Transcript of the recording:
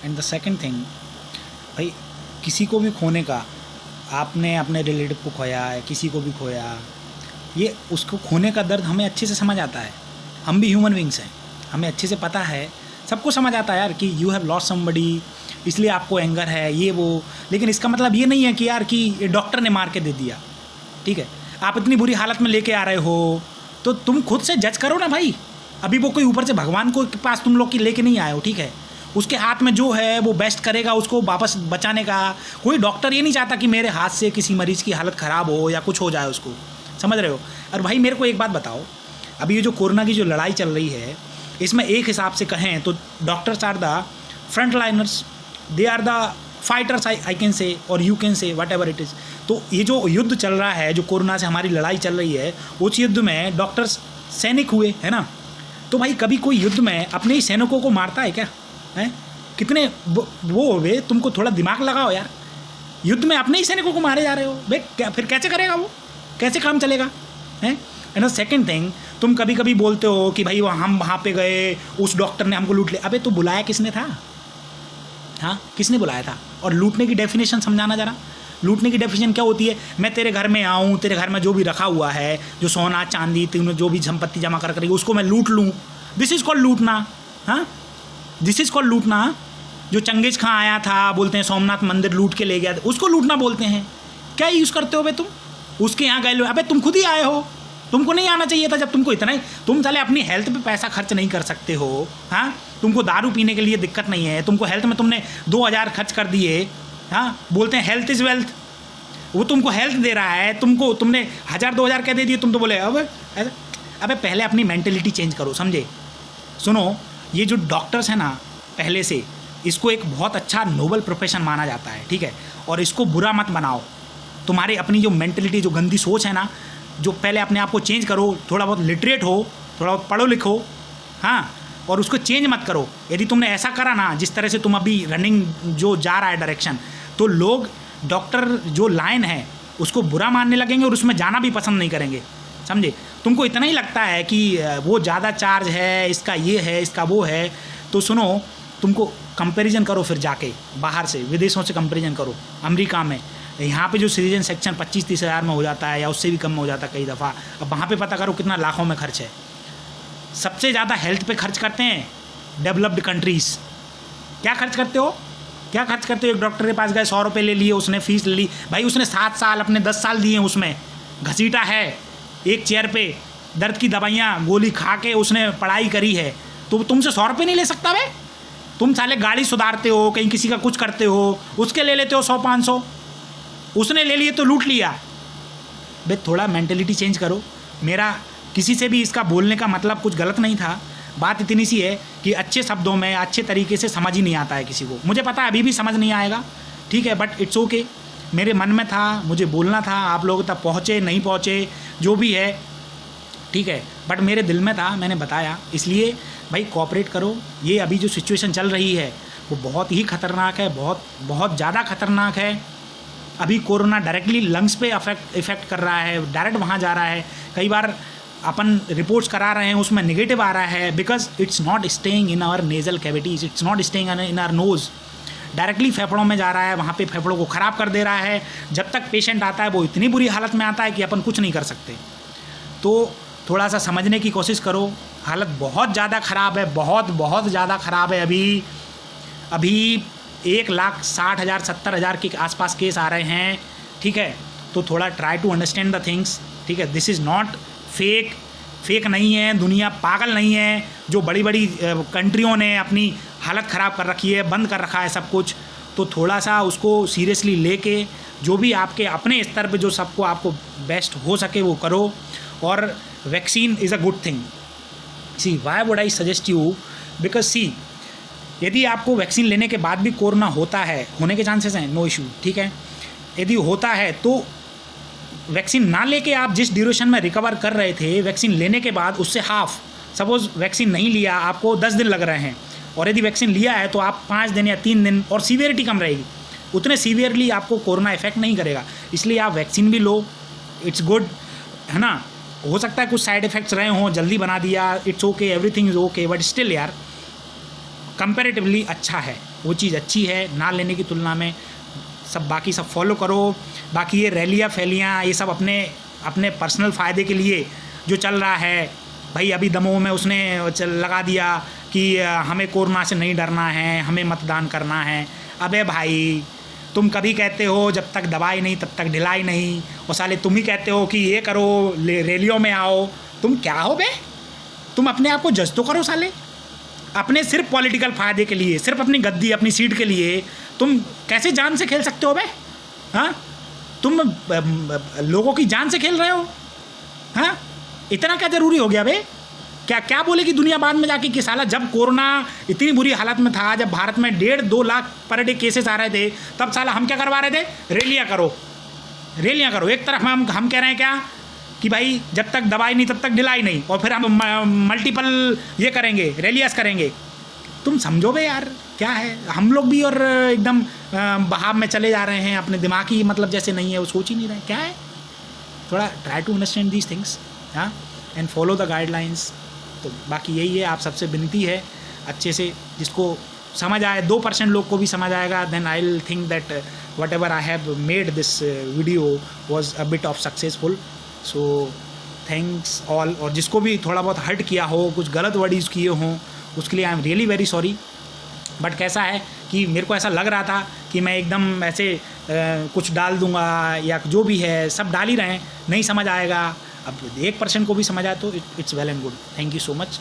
And the second thing, भाई किसी को भी खोने का, आपने अपने रिलेटिव को खोया है, किसी को भी खोया, ये उसको खोने का दर्द हमें अच्छे से समझ आता है। हम भी ह्यूमन बींग्स हैं, हमें अच्छे से पता है, सबको समझ आता है यार कि यू हैव लॉस्ट समबडी, इसलिए आपको एंगर है ये वो। लेकिन इसका मतलब ये नहीं है कि यार कि ये डॉक्टर ने मार के दे दिया, ठीक है। आप इतनी बुरी हालत में लेके आ रहे हो तो तुम खुद से जज करो ना भाई। अभी वो कोई ऊपर से भगवान को के पास तुम लोग की लेके नहीं आए हो, ठीक है। उसके हाथ में जो है वो बेस्ट करेगा उसको वापस बचाने का। कोई डॉक्टर ये नहीं चाहता कि मेरे हाथ से किसी मरीज़ की हालत ख़राब हो या कुछ हो जाए उसको, समझ रहे हो। और भाई मेरे को एक बात बताओ, अभी ये जो कोरोना की जो लड़ाई चल रही है, इसमें एक हिसाब से कहें तो doctors are the front liners, they are the fighters, I can say, और you can say, whatever it is. तो ये जो युद्ध चल रहा है, जो कोरोना से हमारी लड़ाई चल रही है, उस युद्ध में डॉक्टर्स सैनिक हुए, है ना। तो भाई कभी कोई युद्ध में अपने ही सैनिकों को मारता है क्या? हैं कितने वो हो गए, तुमको थोड़ा दिमाग लगाओ यार। युद्ध में अपने ही सैनिकों को मारे जा रहे हो भाई, क्या फिर कैसे करेगा वो, कैसे काम चलेगा, हैं। एंड सेकंड थिंग, तुम कभी कभी बोलते हो कि भाई हम वहाँ पे गए, उस डॉक्टर ने हमको लूट लिया। अबे तो बुलाया किसने था? हाँ, किसने बुलाया था? और लूटने की डेफिनेशन समझाना ज़रा। लूटने की डेफिनेशन क्या होती है? मैं तेरे घर में आऊँ, तेरे घर में जो भी रखा हुआ है, जो सोना चांदी तूने जो भी संपत्ति जमा कर करेगी, उसको मैं लूट लूँ। दिस इज़ कॉल्ड लूटना। हाँ, दिस इज़ कॉल्ड लूटना। जो चंगेज खां आया था, बोलते हैं सोमनाथ मंदिर लूट के ले गया, उसको लूटना बोलते हैं। क्या यूज़ करते हो बे तुम? उसके यहाँ गए लो, अबे तुम खुद ही आए हो, तुमको नहीं आना चाहिए था। जब तुमको इतना ही, तुम साले अपनी हेल्थ पे पैसा खर्च नहीं कर सकते हो। हाँ, तुमको दारू पीने के लिए दिक्कत नहीं है, तुमको हेल्थ में तुमने 2000 खर्च कर दिए। हाँ, बोलते हैं हेल्थ इज़ वेल्थ, वो तुमको हेल्थ दे रहा है, तुमने 1000-2000 क्या दे दिए, तुम तो बोले अबे पहले अपनी मेंटेलिटी चेंज करो, समझे। सुनो, ये जो डॉक्टर्स हैं ना, पहले से इसको एक बहुत अच्छा नोबल प्रोफेशन माना जाता है, ठीक है। और इसको बुरा मत बनाओ। तुम्हारी अपनी जो मेंटेलिटी, जो गंदी सोच है ना, जो पहले अपने आप को चेंज करो, थोड़ा बहुत लिटरेट हो, थोड़ा बहुत पढ़ो लिखो, हाँ, और उसको चेंज मत करो। यदि तुमने ऐसा करा ना, जिस तरह से तुम अभी रनिंग जो जा रहा है डायरेक्शन, तो लोग डॉक्टर जो लाइन है उसको बुरा मानने लगेंगे और उसमें जाना भी पसंद नहीं करेंगे, समझे। तुमको इतना ही लगता है कि वो ज़्यादा चार्ज है, इसका ये है, इसका वो है, तो सुनो, तुमको कंपैरिजन करो फिर जाके बाहर से, विदेशों से कंपैरिजन करो। अमेरिका में यहाँ पे जो सिटीजन सेक्शन 25-30 हज़ार में हो जाता है या उससे भी कम में हो जाता है कई दफ़ा, अब वहाँ पे पता करो कितना लाखों में खर्च है। सबसे ज़्यादा हेल्थ पे खर्च करते हैं डेवलप्ड कंट्रीज़। क्या खर्च करते हो, क्या खर्च करते हो? एक डॉक्टर के पास गए, 100 रुपये ले लिए, उसने फीस ले ली। भाई उसने 7 साल अपने 10 साल दिए, उसमें घसीटा है, एक चेयर पे दर्द की दवाइयाँ गोली खा के उसने पढ़ाई करी है। तो तुमसे 100 रुपये नहीं ले सकता भाई? तुम साले गाड़ी सुधारते हो, कहीं किसी का कुछ करते हो, उसके ले लेते हो 100-500, उसने ले लिए तो लूट लिया। भाई थोड़ा मेंटेलिटी चेंज करो। मेरा किसी से भी इसका बोलने का मतलब कुछ गलत नहीं था, बात इतनी सी है कि अच्छे शब्दों में अच्छे तरीके से समझ ही नहीं आता है किसी को। मुझे पता है अभी भी समझ नहीं आएगा, ठीक है, बट इट्स ओके। मेरे मन में था, मुझे बोलना था, आप लोग तक पहुँचे नहीं पहुँचे जो भी है, ठीक है, बट मेरे दिल में था, मैंने बताया। इसलिए भाई कोऑपरेट करो। ये अभी जो सिचुएशन चल रही है वो बहुत ही ख़तरनाक है, बहुत बहुत ज़्यादा ख़तरनाक है। अभी कोरोना डायरेक्टली लंग्स पे इफ़ेक्ट कर रहा है, डायरेक्ट वहाँ जा रहा है। कई बार अपन रिपोर्ट्स करा रहे हैं, उसमें नेगेटिव आ रहा है, because it's not staying in our nasal cavities, it's not staying in our nose, directly फेफड़ों में जा रहा है, वहाँ पे फेफड़ों को ख़राब कर दे रहा है। जब तक पेशेंट आता है वो इतनी बुरी हालत में आता है कि अपन कुछ नहीं कर सकते। तो थोड़ा सा समझने की कोशिश करो। हालत बहुत ज़्यादा ख़राब है, बहुत बहुत ज़्यादा ख़राब है। अभी 1,60,000 70,000 के आसपास केस आ रहे हैं, ठीक है। तो थोड़ा try to understand the things, ठीक है। दिस इज़ नॉट फेक नहीं है, दुनिया पागल नहीं है। जो बड़ी बड़ी कंट्रियों ने अपनी हालत ख़राब कर रखी है, बंद कर रखा है सब कुछ, तो थोड़ा सा उसको सीरियसली लेके जो भी आपके अपने स्तर पे जो सबको आपको बेस्ट हो सके वो करो। और vaccine is a good thing. See why would I suggest you, because see यदि आपको वैक्सीन लेने के बाद भी कोरोना होता है, होने के चांसेस हैं, नो इशू, ठीक है। यदि होता है तो वैक्सीन ना लेके आप जिस ड्यूरेशन में रिकवर कर रहे थे, वैक्सीन लेने के बाद उससे हाफ, सपोज़ वैक्सीन नहीं लिया, आपको 10 दिन लग रहे हैं, और यदि वैक्सीन लिया है तो आप 5 दिन या 3 दिन, और सीवियरिटी कम रहेगी, उतने सीवियरली आपको कोरोना इफेक्ट नहीं करेगा। इसलिए आप वैक्सीन भी लो, इट्स गुड, है ना। हो सकता है कुछ साइड इफ़ेक्ट्स रहे हों, जल्दी बना दिया, it's okay, everything is okay, but still यार कंपैरेटिवली अच्छा है, वो चीज़ अच्छी है ना लेने की तुलना में। सब बाकी सब फॉलो करो। बाकी ये रैलियाँ फैलियाँ ये सब अपने अपने पर्सनल फ़ायदे के लिए जो चल रहा है भाई, अभी दमोह में उसने लगा दिया कि हमें कोरोना से नहीं डरना है, हमें मतदान करना है। अबे भाई, तुम कभी कहते हो जब तक दवाई नहीं तब तक ढिलाई नहीं, और साले तुम ही कहते हो कि ये करो, रैलियों में आओ। तुम क्या हो बे? तुम अपने आप को जज तो करो साले। अपने सिर्फ पॉलिटिकल फ़ायदे के लिए, सिर्फ अपनी गद्दी अपनी सीट के लिए तुम कैसे जान से खेल सकते हो बे? हाँ, तुम लोगों की जान से खेल रहे हो। हाँ, इतना क्या ज़रूरी हो गया बे? क्या बोलेगी दुनिया बाद में जाके कि साला जब कोरोना इतनी बुरी हालत में था, जब भारत में 1.5-2 लाख पर डे केसेस आ रहे थे, तब साला हम क्या करवा रहे थे? रैलियाँ करो, रैलियाँ करो। एक तरफ हम कह रहे हैं क्या कि भाई जब तक दवाई नहीं तब तक ढिलाई नहीं, और फिर हम मल्टीपल ये करेंगे, रैलियास करेंगे। तुम समझो बे यार, क्या है? हम लोग भी और एकदम बहाव में चले जा रहे हैं, अपने दिमाग की मतलब जैसे नहीं है, वो सोच ही नहीं रहे क्या है। थोड़ा try to understand these things, हाँ, एंड फॉलो द गाइडलाइंस। तो बाकी यही है, आप सबसे विनती है अच्छे से, जिसको समझ आए 2% लोग को भी समझ आएगा, then I will think that whatever I have made this video was a bit of successful. So thanks all. और जिसको भी थोड़ा बहुत हर्ट किया हो, कुछ गलत वर्ड यूज़ किए हों, उसके लिए I am really very sorry. But कैसा है कि मेरे को ऐसा लग रहा था कि मैं एकदम ऐसे कुछ डाल दूंगा या जो भी है सब डाल ही रहे हैं, नहीं समझ आएगा। अब 1% को भी समझ आए तो it's well and good. Thank you so much.